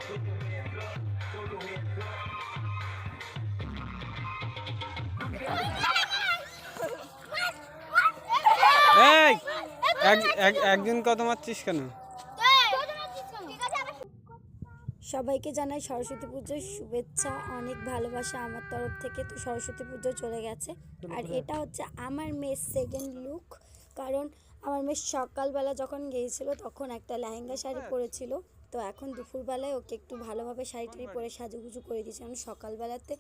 এই একদিন কত মারছিস কেন? সবাইকে জানাই সরস্বতী পুজোর শুভেচ্ছা, অনেক ভালোবাসা আমার তরফ থেকে। তো সরস্বতী পুজো চলে গেছে, আর এটা হচ্ছে আমার মেয়ের সেকেন্ড লুক। কারণ আমার মেয়ে সকালবেলা যখন গিয়েছিল তখন একটা লেহেঙ্গা শাড়ি পরেছিল, তো এখন দুপুরবেলায় ওকে একটু ভালোভাবে শাড়িটারি পরে সাজুগুজু করে দিয়েছি। কারণ সকালবেলাতে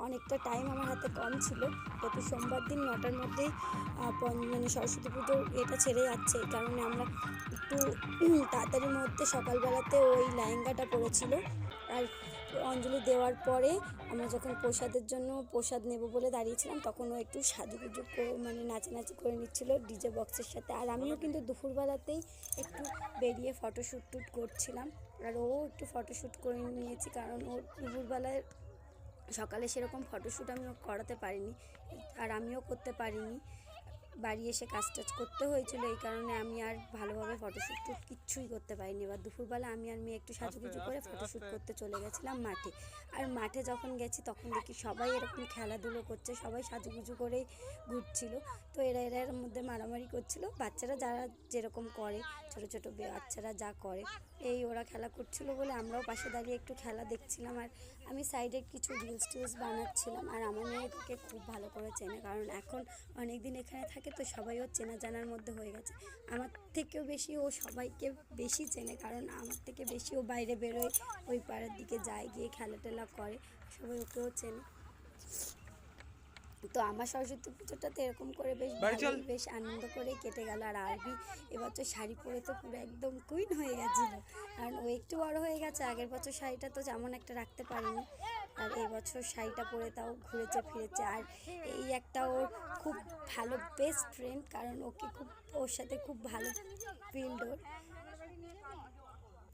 অনেকটা টাইম আমার হাতে কম ছিল, যেহেতু সোমবার দিন 9টার মধ্যেই মানে সরস্বতী পুজোর এটা ছেড়ে যাচ্ছে, এই কারণে আমরা একটু তাড়াতাড়ির মধ্যে সকালবেলাতে ওই লেহেঙ্গাটা পরেছিল। আর অঞ্জলি দেওয়ার পরে আমরা যখন প্রসাদের জন্য প্রসাদ নেব বলে দাঁড়িয়েছিলাম, তখন ও একটু সাজুগুজু মানে নাচানাচি করে নিচ্ছিল ডিজে বক্সের সাথে। আর আমিও কিন্তু দুপুরবেলাতেই একটু বেরিয়ে ফটোশ্যুট করছিলাম, আর ও একটু ফটোশ্যুট করে নিয়েছি। কারণ ওর দুপুরবেলায় সকালে সেরকম ফটোশ্যুট আমি করাতে পারিনি, আর আমিও করতে পারিনি। বাড়ি এসে কাজ টাজ করতে হয়েছিল, এই কারণে আমি আর ভালোভাবে ফটোশ্যুট কিচ্ছুই করতে পারিনি। এবার দুপুরবেলা আমি আর মেয়ে একটু সাজুগুজু করে ফটোশ্যুট করতে চলে গেছিলাম মাঠে। আর মাঠে যখন গেছি তখন দেখি সবাই এরকম খেলাধুলো করছে, সবাই সাজুগুজু করেই ঘুরছিল। তো এর মধ্যে মারামারি করছিল, বাচ্চারা যারা যেরকম করে, ছোটো ছোটো বাচ্চারা যা করে, এই ওরা খেলা করছিল বলে আমরাও পাশে দাঁড়িয়ে একটু খেলা দেখছিলাম। আর আমি সাইডে কিছু রিলস বানাচ্ছিলাম। আর আমার মেয়েকে খুব ভালো করে চেনে, কারণ এখন অনেক দিন এখানে থাকে, তো সবাই ওর চেনা জানার মধ্যে হয়ে গেছে। আমার থেকেও বেশি ও সবাইকে বেশি চেনে, কারণ আমার থেকে বেশি ও বাইরে বেরোয়, ওই পাড়ার দিকে যায়, গিয়ে খেলা টেলা করে, সবাই ওকেও চেনে। তো আমার সরস্বতী পুজোটাতে এরকম করে বেশ আনন্দ করে কেটে গেল। আর আরবি এবছর শাড়ি পরে তো পুরো একদম কুইন হয়ে গেছিলো, কারণ ও একটু বড় হয়ে গেছে। আগের বছর শাড়িটা তো যেমন একটা রাখতে পারিনি, আর এই বছর শাড়িটা পরে তাও ঘুরেছে ফিরেছে। আর এই একটা ওর খুব ভালো বেস্ট ফ্রেন্ড, কারণ ওর সাথে খুব ভালো ফিল্ড ওর।